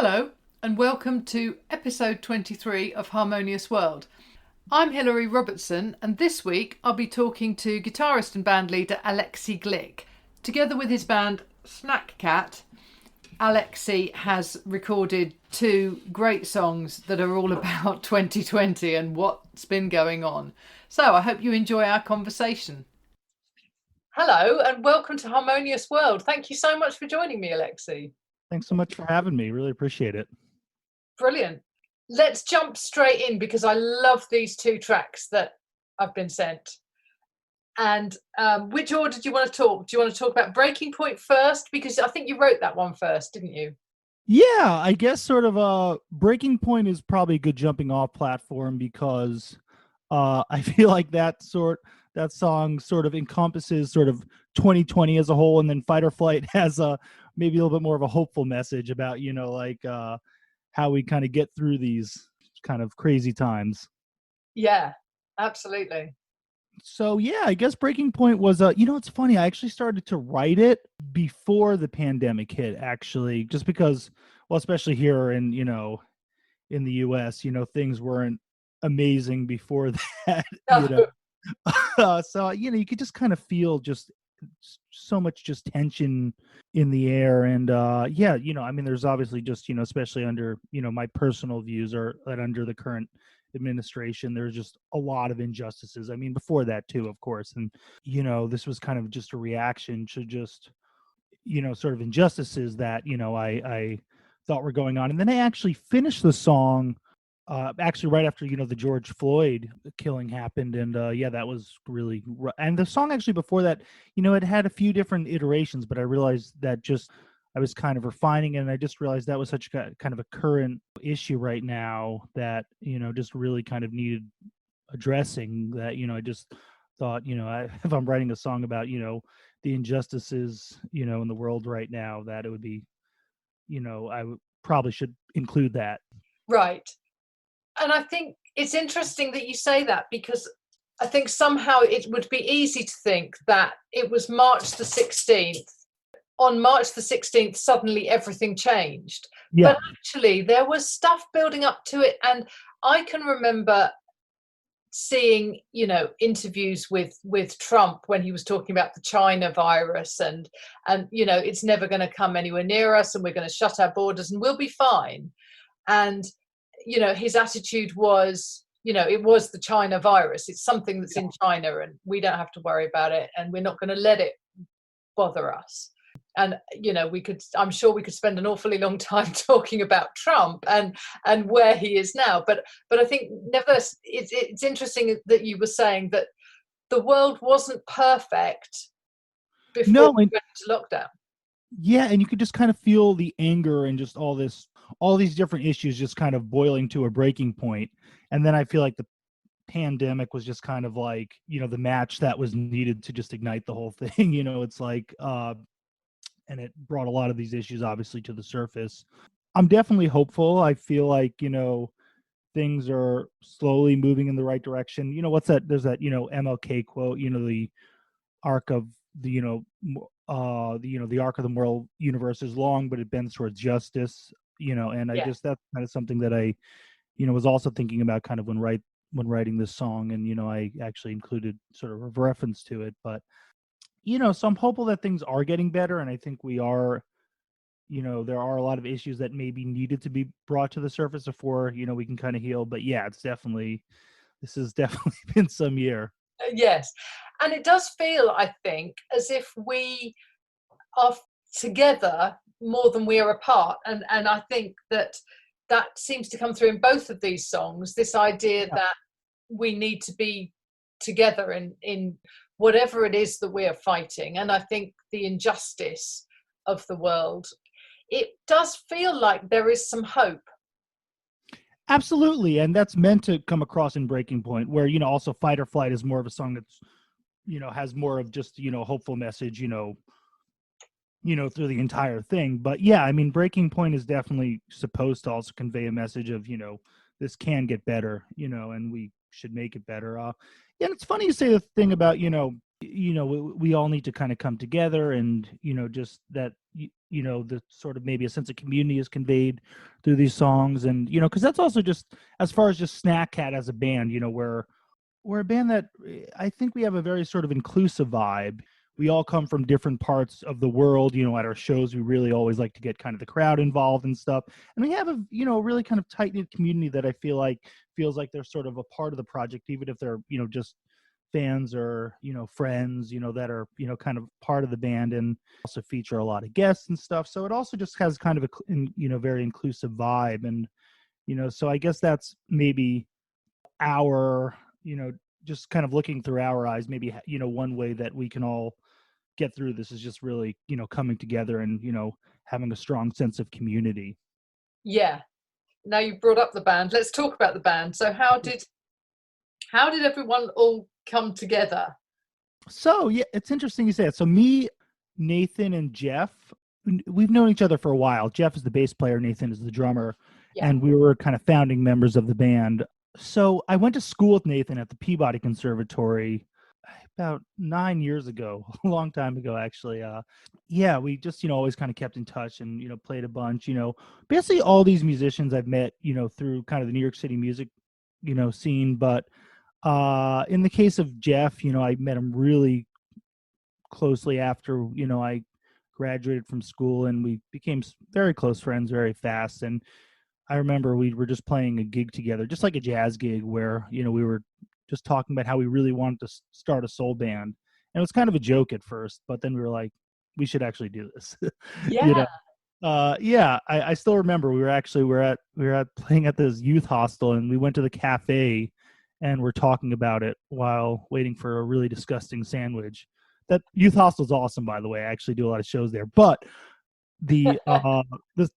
Hello, and welcome to episode 23 of Harmonious World. I'm Hilary Robertson, and this week I'll be talking to guitarist and bandleader Aleksi Glick. Together with his band Snack Cat, Aleksi has recorded two great songs that are all about 2020 and what's been going on. So I hope you enjoy our conversation. Hello, and welcome to Harmonious World. Thank you so much for joining me, Aleksi. Thanks so much for having me. Really appreciate it. Brilliant. Let's jump straight in because I love these two tracks that I've been sent. And which order do you want to talk? Do you want to talk about Breaking Point first? Because I think you wrote that one first, didn't you? Yeah, I guess sort of Breaking Point is probably a good jumping off platform because I feel like that song sort of encompasses sort of 2020 as a whole, and then Fight or Flight has maybe a little bit more of a hopeful message about how we kind of get through these kind of crazy times. Yeah, absolutely. So yeah, I guess Breaking Point was it's funny, I actually started to write it before the pandemic hit, actually, just because, well, especially here in the US, things weren't amazing before that. So you could just kind of feel just so much just tension in the air. And there's obviously just especially under my personal views are that under the current administration there's just a lot of injustices. I mean, before that too, of course. And this was kind of just a reaction to just sort of injustices that I thought were going on. And then I actually finished the song actually right after the George Floyd killing happened. And that was really and the song actually before that, it had a few different iterations, but I realized that just I was kind of refining it, and I just realized that was such a kind of a current issue right now that just really kind of needed addressing. That I just thought if I'm writing a song about the injustices in the world right now, that it would be probably should include that. Right. And I think it's interesting that you say that, because I think somehow it would be easy to think that it was March the 16th. On March the 16th, suddenly everything changed. Yeah. But actually, there was stuff building up to it. And I can remember seeing, interviews with Trump when he was talking about the China virus and it's never going to come anywhere near us, and we're going to shut our borders and we'll be fine. And his attitude was, it was the China virus. It's something that's in China and we don't have to worry about it, and we're not going to let it bother us. And I'm sure we could spend an awfully long time talking about Trump and where he is now. But I think nevertheless, it's interesting that you were saying that the world wasn't perfect before we went into lockdown. Yeah, and you could just kind of feel the anger and just all these different issues just kind of boiling to a breaking point. And then I feel like the pandemic was just kind of like, the match that was needed to just ignite the whole thing. It's like and it brought a lot of these issues obviously to the surface. I'm definitely hopeful. I feel like, things are slowly moving in the right direction. What's that? There's that, MLK quote, the arc of the, the arc of the moral universe is long, but it bends towards justice, and I just, that's kind of something that I, was also thinking about kind of when writing this song. And, I actually included sort of a reference to it, but, so I'm hopeful that things are getting better. And I think we are, there are a lot of issues that maybe needed to be brought to the surface before, we can kind of heal. But yeah, this has definitely been some year. Yes. And it does feel, I think, as if we are together more than we are apart. And I think that seems to come through in both of these songs, this idea that we need to be together in whatever it is that we are fighting. And I think the injustice of the world, it does feel like there is some hope. Absolutely. And that's meant to come across in Breaking Point, where, also Fight or Flight is more of a song that's, has more of just, hopeful message, through the entire thing. But yeah, I mean, Breaking Point is definitely supposed to also convey a message of, this can get better, and we should make it better. And it's funny you say the thing about, we all need to kind of come together, and, just that, the sort of maybe a sense of community is conveyed through these songs. And because that's also just as far as just Snack Cat as a band, we're a band that I think we have a very sort of inclusive vibe. We all come from different parts of the world. At our shows, we really always like to get kind of the crowd involved and stuff. And we have a, really kind of tight knit community that I feel like feels like they're sort of a part of the project, even if they're, just fans or, friends, that are, kind of part of the band, and also feature a lot of guests and stuff. So it also just has kind of a, very inclusive vibe. And, so I guess that's maybe our, just kind of looking through our eyes, maybe, one way that we can all get through this is just really, coming together and, having a strong sense of community. Yeah. Now you brought up the band. Let's talk about the band. So how did everyone all come together? So yeah, it's interesting you say that. So me, Nathan, and Jeff, we've known each other for a while. Jeff is the bass player, Nathan is the drummer, and we were kind of founding members of the band. So I went to school with Nathan at the Peabody Conservatory about 9 years ago, a long time ago, actually. Yeah, we just, always kind of kept in touch and, played a bunch, basically all these musicians I've met, through kind of the New York City music, scene. But in the case of Jeff, I met him really closely after, I graduated from school, and we became very close friends very fast. And I remember we were just playing a gig together, just like a jazz gig where, we were just talking about how we really wanted to start a soul band. And it was kind of a joke at first, but then we were like, we should actually do this. Yeah. Yeah, I still remember we were at playing at this youth hostel, and we went to the cafe and we're talking about it while waiting for a really disgusting sandwich. That youth hostel is awesome, by the way. I actually do a lot of shows there, but the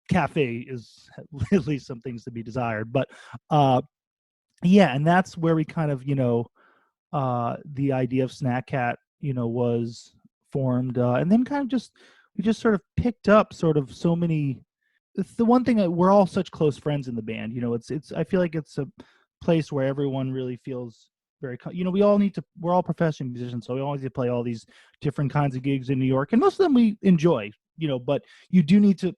cafe is at least some things to be desired. But yeah, and that's where we kind of the idea of Snack Cat was formed, and then kind of we just sort of picked up sort of so many. It's the one thing that we're all such close friends in the band. It's I feel like it's a place where everyone really feels very, we're all professional musicians, so we always need to play all these different kinds of gigs in New York, and most of them we enjoy, but you do need to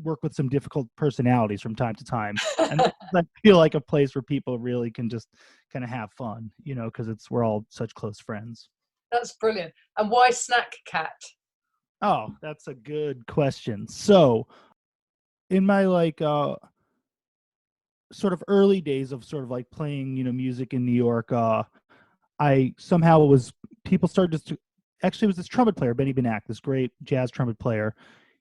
work with some difficult personalities from time to time. And I feel like a place where people really can just kind of have fun, because we're all such close friends. That's brilliant. And why Snack Cat? Oh, that's a good question. So in my sort of early days of sort of like playing, music in New York, I somehow people started to, actually it was this trumpet player, Benny Benack, this great jazz trumpet player.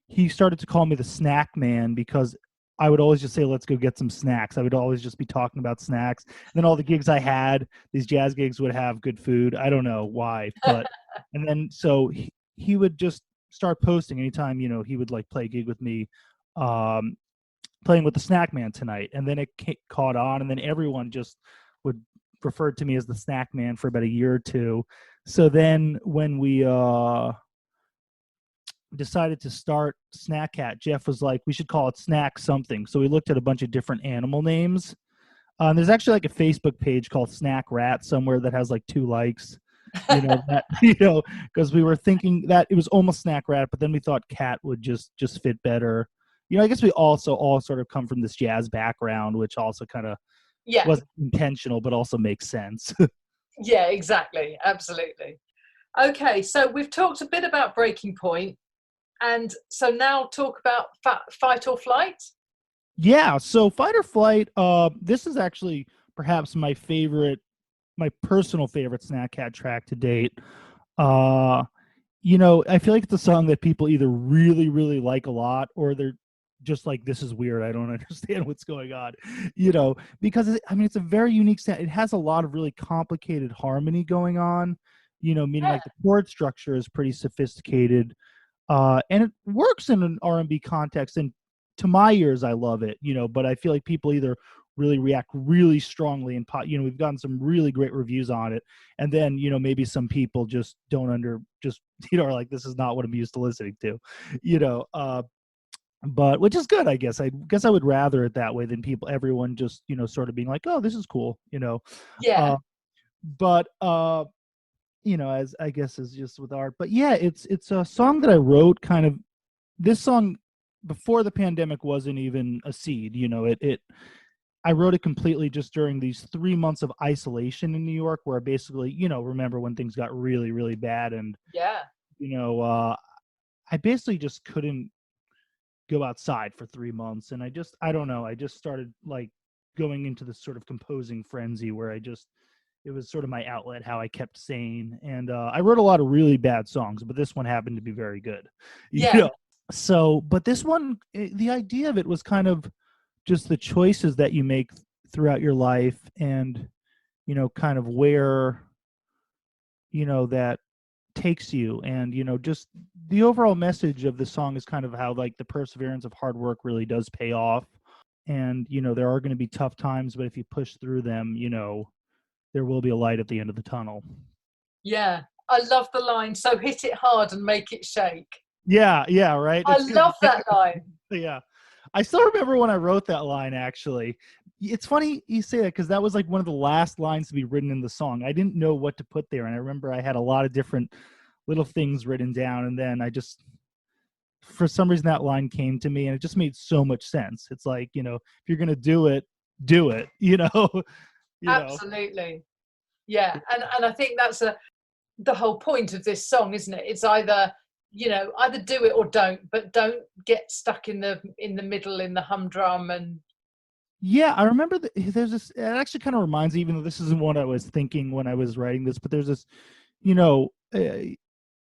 He started to call me the snack man because I would always just say, let's go get some snacks. I would always just be talking about snacks. And then all the gigs I had, these jazz gigs, would have good food. I don't know why, but, and then, so he would just start posting anytime, he would like play a gig with me, playing with the snack man tonight. And then it caught on, and then everyone just would refer to me as the snack man for about a year or two. So then when we, decided to start Snack Cat, Jeff was like, we should call it Snack something. So we looked at a bunch of different animal names. There's actually like a Facebook page called Snack Rat somewhere that has like 2 likes. Because we were thinking that it was almost Snack Rat, but then we thought cat would just fit better. I guess we also all sort of come from this jazz background, which also kind of wasn't intentional, but also makes sense. Yeah, exactly. Absolutely. Okay, so we've talked a bit about Breaking Point. And so now talk about Fight or Flight. Yeah, so Fight or Flight, this is actually perhaps my personal favorite Snack Cat track to date. I feel like it's a song that people either really, really like a lot, or they're just like, this is weird, I don't understand what's going on, because it's a very unique sound. It has a lot of really complicated harmony going on, meaning like the chord structure is pretty sophisticated. And it works in an R&B context, and to my ears, I love it, but I feel like people either really react really strongly and we've gotten some really great reviews on it, and then maybe some people just don't are like, this is not what I'm used to listening to, but which is good, I guess. I would rather it that way than everyone just sort of being like, oh, this is cool, Yeah. But as I guess is just with art. But yeah, it's a song that I wrote kind of this song before the pandemic wasn't even a seed. You know, it I wrote it completely just during these 3 months of isolation in New York, where I basically, remember when things got really, really bad, and Yeah. you know, uh, I basically just couldn't go outside for 3 months, and I don't know, I just started like going into this sort of composing frenzy where it was sort of my outlet, how I kept sane, and I wrote a lot of really bad songs, but this one happened to be very good, you Yeah. know. So, but this one, the idea of it was kind of just the choices that you make throughout your life, and kind of where that takes you, and just the overall message of the song is kind of how like the perseverance of hard work really does pay off, and there are going to be tough times, but if you push through them, there will be a light at the end of the tunnel. Yeah. I love the line, so hit it hard and make it shake. Yeah, right. I It's good. love that line. Yeah, I still remember when I wrote that line. Actually, it's funny you say that, because that was like one of the last lines to be written in the song. I didn't know what to put there, and I remember I had a lot of different little things written down, and then I just, for some reason, that line came to me, and it just made so much sense. It's like, if you're gonna do it. You know. Absolutely. Yeah. And I think that's the whole point of this song, isn't it? It's either, either do it or don't, but don't get stuck in the middle, in the humdrum. And Yeah, I remember there's this. It actually kind of reminds me, even though this isn't what I was thinking when I was writing this, but there's this, you know, there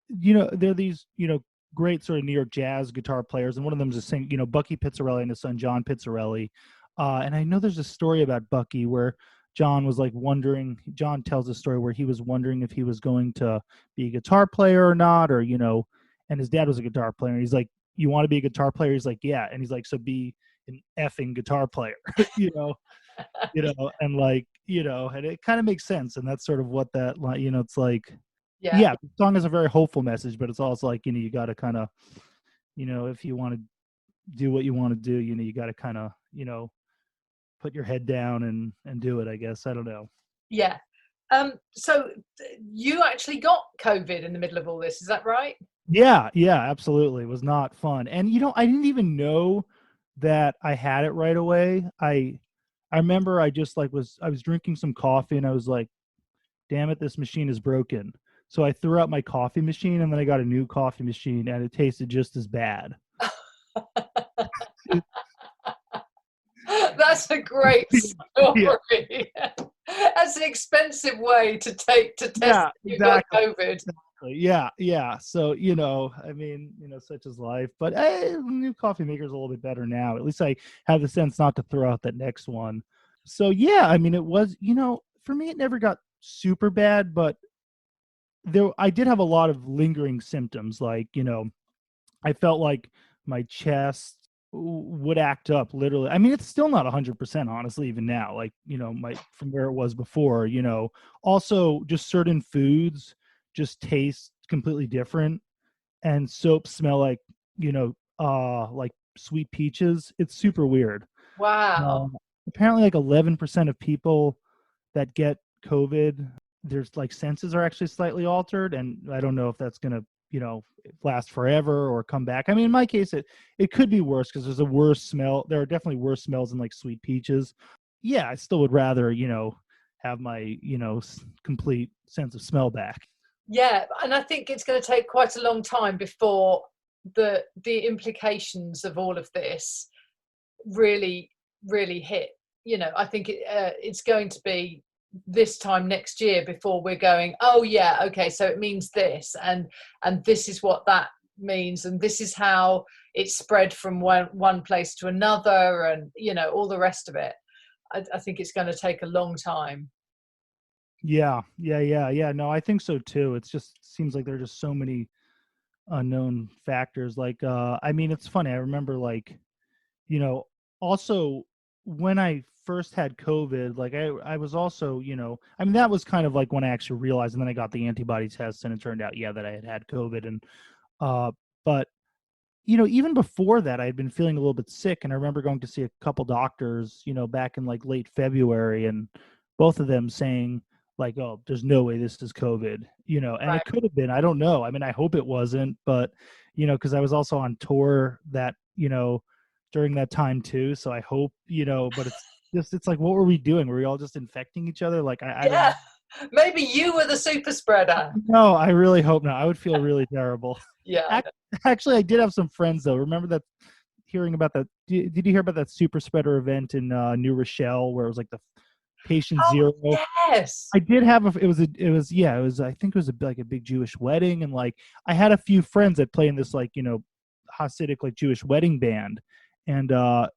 are these, great sort of New York jazz guitar players, and one of them is a Bucky Pizzarelli and his son John Pizzarelli. And I know there's a story about Bucky where John was like wondering. John tells a story where he was wondering if he was going to be a guitar player or not, or and his dad was a guitar player, and he's like, "You want to be a guitar player?" He's like, "Yeah," and he's like, "So be an effing guitar player," you know, and like, and it kind of makes sense, and that's sort of what that line, it's like, yeah, yeah, the song is a very hopeful message, but it's also like, you got to kind of, if you want to do what you want to do, you got to kind of, put your head down and do it, I guess. I don't know. yeah. So you actually got COVID in the middle of all this, is that right? Yeah, absolutely. It was not fun. And I didn't even know that I had it right away. I remember I was drinking some coffee, and I was like, damn it, this machine is broken. So I threw out my coffee machine, and then I got a new coffee machine, and it tasted just as bad. That's a great Yeah, story. That's an expensive way to test yeah, if you've got exactly. COVID. Yeah. So, I mean, such is life. But the new coffee maker is a little bit better now. At least I have the sense not to throw out that next one. So, yeah, I mean, it was, for me, it never got super bad, but I did have a lot of lingering symptoms. Like, I felt like my chest would act up literally. I mean, it's still not 100%, honestly, even now, like, my, from where it was before, also just certain foods just taste completely different, and soaps smell like, like sweet peaches. It's super weird. Wow. um, Apparently like 11% of people that get COVID, there's like senses are actually slightly altered, and I don't know if that's gonna, last forever or come back. I mean, in my case, it could be worse, because there's a worse smell. There are definitely worse smells than like sweet peaches. Yeah, I still would rather, have my, complete sense of smell back. Yeah, and I think it's going to take quite a long time before the implications of all of this really really hit. I think it's going to be this time next year before we're going, oh yeah, okay, so it means this, and this is what that means, and this is how it spread from one place to another, and all the rest of it. I think it's going to take a long time. Yeah. No, I think so too. It's just seems like there are just so many unknown factors. Like, I mean, it's funny. I remember, like, you know, also when I first had COVID, like I was also, I mean, that was kind of like when I actually realized, and then I got the antibody test, and it turned out, yeah, that I had COVID. And, uh, but, even before that, I had been feeling a little bit sick. And I remember going to see a couple doctors, back in like late February, and both of them saying, like, oh, there's no way this is COVID, and Right. it could have been. I don't know. I mean, I hope it wasn't, but, because I was also on tour that, during that time too. So I hope, but it's like, what were we doing? Were we all just infecting each other? Like, I don't Yeah, maybe you were the super spreader. know. I really hope not. I would feel really terrible. Yeah, I know. Actually, I did have some friends though. Remember that hearing about that? Did you hear about that super spreader event in New Rochelle where it was like the patient Oh, zero? yes. I did have it was I think it was like a big Jewish wedding, and like I had a few friends that play in this like Hasidic like Jewish wedding band, and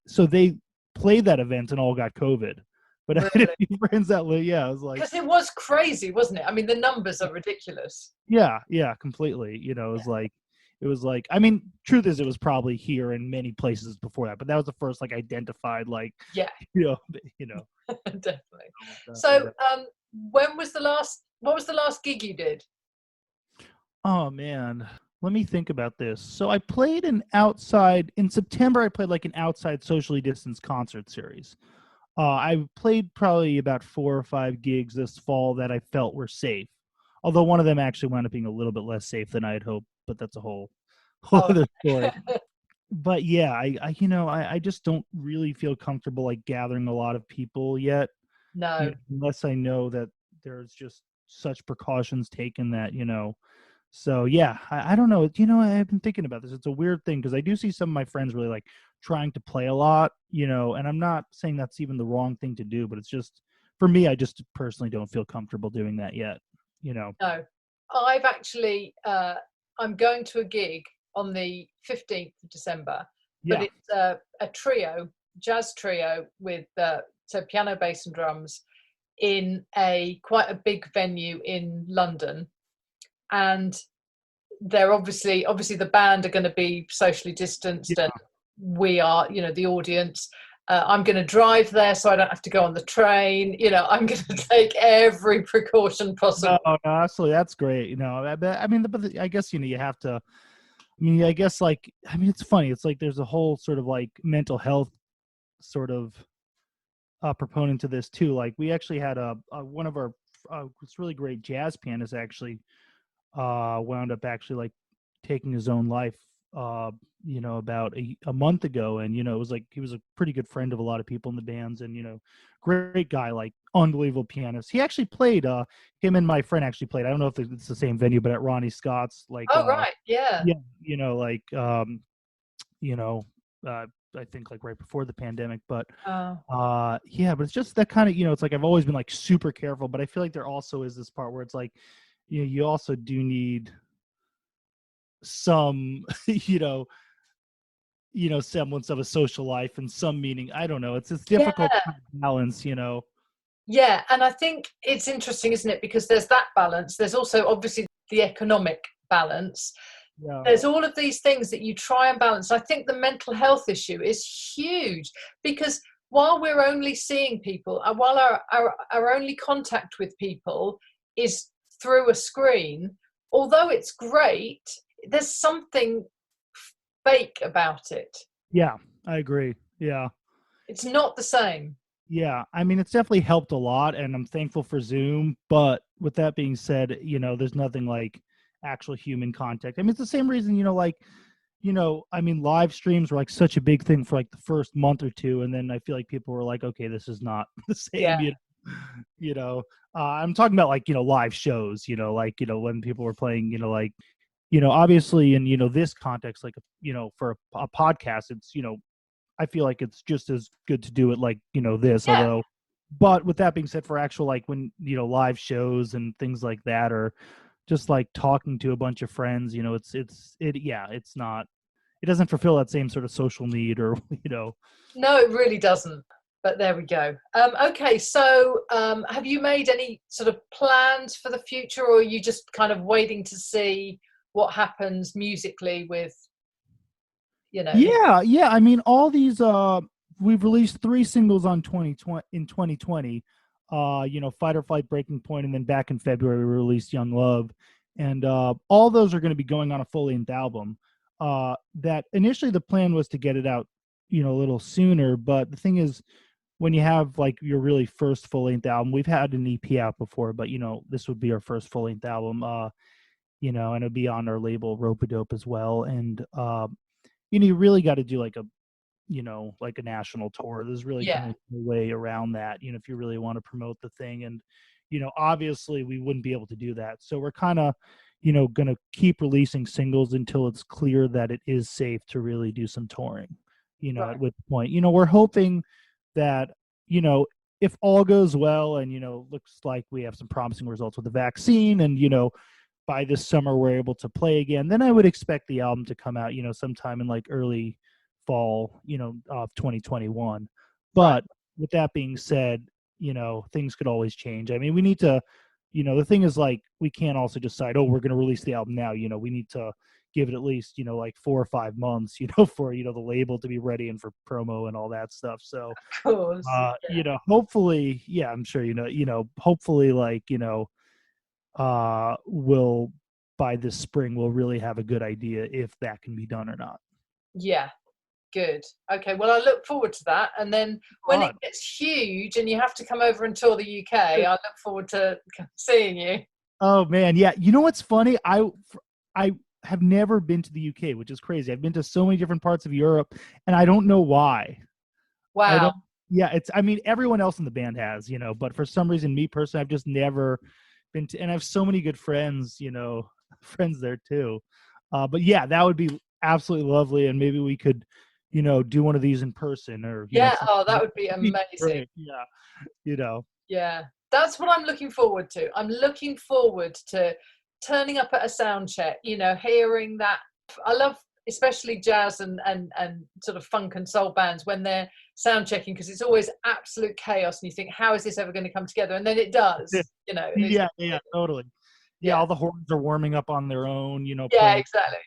so they played that event and all got COVID. But I had a Really? few friends that I was like, Because it was crazy, wasn't it? I mean, the numbers are ridiculous. yeah, completely. It was like, I mean, truth is, it was probably here and many places before that, but that was the first like identified like Yeah, you know you know. definitely. Yeah. So, when was the last? What was the last gig you did? Oh man, let me think about this. So I played an outside in September. I played like an outside socially distanced concert series. I played probably about 4 or 5 gigs this fall that I felt were safe. Although one of them actually wound up being a little bit less safe than I had hoped, but that's a whole Oh, other story. But yeah, I just don't really feel comfortable like gathering a lot of people yet, no, unless I know that there's just such precautions taken that. So yeah, I don't know. I've been thinking about this. It's a weird thing because I do see some of my friends really like trying to play a lot, and I'm not saying that's even the wrong thing to do, but it's just for me, I just personally don't feel comfortable doing that yet. no. I've actually, I'm going to a gig on the 15th of December, but Yeah. it's a trio, jazz trio with so piano, bass, and drums in a quite a big venue in London, and they're obviously the band are going to be socially distanced, and Yeah. we are, the audience. I'm going to drive there so I don't have to go on the train. I'm going to take every precaution No, possible. no, absolutely. That's great. I mean, but I guess, you have to, I mean, I guess like, I mean, it's funny. It's like there's a whole sort of like mental health sort of proponent to this too. Like we actually had one of our this really great jazz pianist actually wound up actually like taking his own life about a month ago, and it was like he was a pretty good friend of a lot of people in the bands, and great guy, like unbelievable pianist. He actually played him and my friend actually played, I don't know if it's the same venue, but at Ronnie Scott's, like Oh, right, yeah. yeah, like you know I think like right before the pandemic. But Oh, yeah, but it's just that kind of, it's like I've always been like super careful, but I feel like there also is this part where it's like you also do need some semblance of a social life and some meaning. I don't know, it's difficult yeah, to balance. yeah. And I think it's interesting, isn't it? Because there's that balance. There's also obviously the economic balance. Yeah. There's all of these things that you try and balance. I think the mental health issue is huge because while we're only seeing people, and while our only contact with people is through a screen, although it's great, there's something fake about it. Yeah, I agree. Yeah. It's not the same. Yeah, I mean, it's definitely helped a lot, and I'm thankful for Zoom. But with that being said, there's nothing like actual human contact. I mean, it's the same reason, I mean, live streams were like such a big thing for like the first month or two, and then I feel like people were like, okay, this is not the Yeah. same. You know. I'm talking about like live shows. Like when people were playing. Like obviously in this context, like for a podcast, it's I feel like it's just as good to do it like this. Yeah. Although, but with that being said, for actual like when live shows and things like that, or just like talking to a bunch of friends, it's not, it doesn't fulfill that same sort of social need, or No, it really doesn't. But there we go. Okay, so have you made any sort of plans for the future, or are you just kind of waiting to see what happens musically with, yeah. I mean, all these we've released 3 singles on 2020 in 2020. Fight or Flight, Breaking Point, and then back in February we released Young Love, and all those are going to be going on a full length album. That initially the plan was to get it out a little sooner, but the thing is, when you have like your really first full length album, we've had an EP out before, but this would be our first full length album. and it'll be on our label Rope-A-Dope as well. And you really got to do like a national tour. There's really Yeah. kind of no way around that, if you really want to promote the thing. And, obviously we wouldn't be able to do that. So we're kind of, going to keep releasing singles until it's clear that it is safe to really do some touring, Right. at which point, we're hoping that, if all goes well and, looks like we have some promising results with the vaccine and, by this summer we're able to play again, then I would expect the album to come out, sometime in like early fall, of 2021. But Right. with that being said, things could always change. I mean, we need to, the thing is, like, we can't also decide, oh, we're going to release the album now. We need to give it at least, like 4 or 5 months, for, the label to be ready and for promo and all that stuff. So, Of course. hopefully, yeah, I'm sure, hopefully, like, we'll, by this spring, we'll really have a good idea if that can be done or not. Yeah. Good. Okay. Well, I look forward to that. And then when it gets huge and you have to come over and tour the UK, I look forward to seeing you. Oh man, yeah. You know what's funny? I have never been to the UK, which is crazy. I've been to so many different parts of Europe, and I don't know why. Wow. I mean, everyone else in the band has, but for some reason, me personally, I've just never been to, and I have so many good friends, friends there too. But yeah, that would be absolutely lovely, and maybe we could, do one of these in person, or that would be amazing. Great. Yeah, Yeah, that's what I'm looking forward to. I'm looking forward to turning up at a sound check, hearing that. I love especially jazz and sort of funk and soul bands when they're sound checking, because it's always absolute chaos and you think, how is this ever going to come together? And then it does. Yeah, totally. Yeah, all the horns are warming up on their own, Yeah, playing, exactly.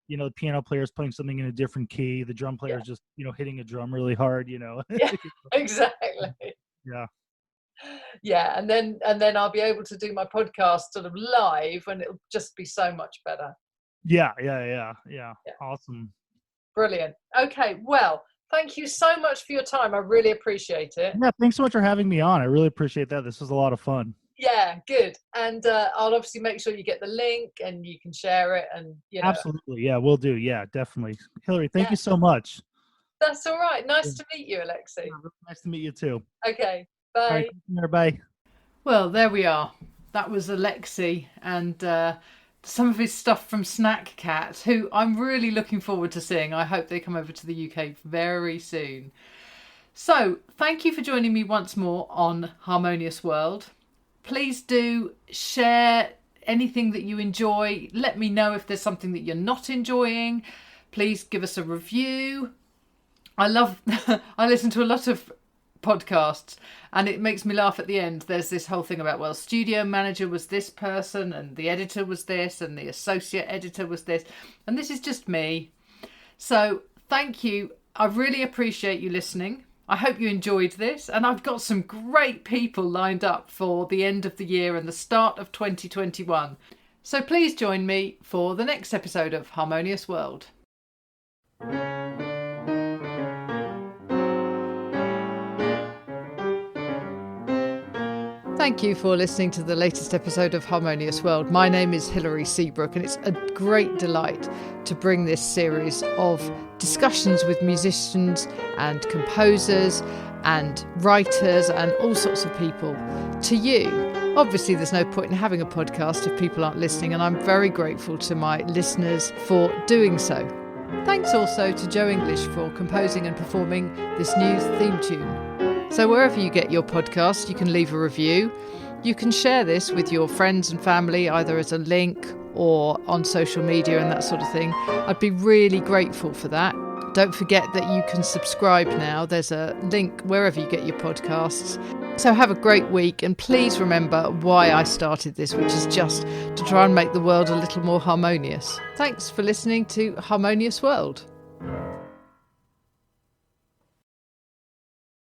The piano player's playing something in a different key. The drum player's just, hitting a drum really hard, Yeah, exactly. Yeah. Yeah, and then I'll be able to do my podcast sort of live, and it'll just be so much better. Yeah. Awesome. Brilliant. Okay, well, thank you so much for your time. I really appreciate it. Yeah, thanks so much for having me on. I really appreciate that. This was a lot of fun. Yeah, good. And I'll obviously make sure you get the link and you can share it. And Absolutely, yeah, we'll do. Yeah, definitely. Hilary, thank you so much. That's all right. Nice to meet you, Aleksi. Yeah, nice to meet you too. Okay, bye. All right, bye. Well, there we are. That was Aleksi and some of his stuff from Snack Cat, who I'm really looking forward to seeing. I hope they come over to the UK very soon. So, thank you for joining me once more on Harmonious World. Please do share anything that you enjoy. Let me know if there's something that you're not enjoying. Please give us a review. I listen to a lot of podcasts and it makes me laugh at the end. There's this whole thing about, well, studio manager was this person and the editor was this and the associate editor was this. And this is just me. So thank you. I really appreciate you listening. I hope you enjoyed this, and I've got some great people lined up for the end of the year and the start of 2021. So please join me for the next episode of Harmonious World. Thank you for listening to the latest episode of Harmonious World. My name is Hilary Seabrook, and it's a great delight to bring this series of discussions with musicians and composers and writers and all sorts of people to you. Obviously, there's no point in having a podcast if people aren't listening, and I'm very grateful to my listeners for doing so. Thanks also to Joe English for composing and performing this new theme tune. So wherever you get your podcast, you can leave a review. You can share this with your friends and family, either as a link or on social media and that sort of thing. I'd be really grateful for that. Don't forget that you can subscribe now. There's a link wherever you get your podcasts. So have a great week, and please remember why I started this, which is just to try and make the world a little more harmonious. Thanks for listening to Harmonious World.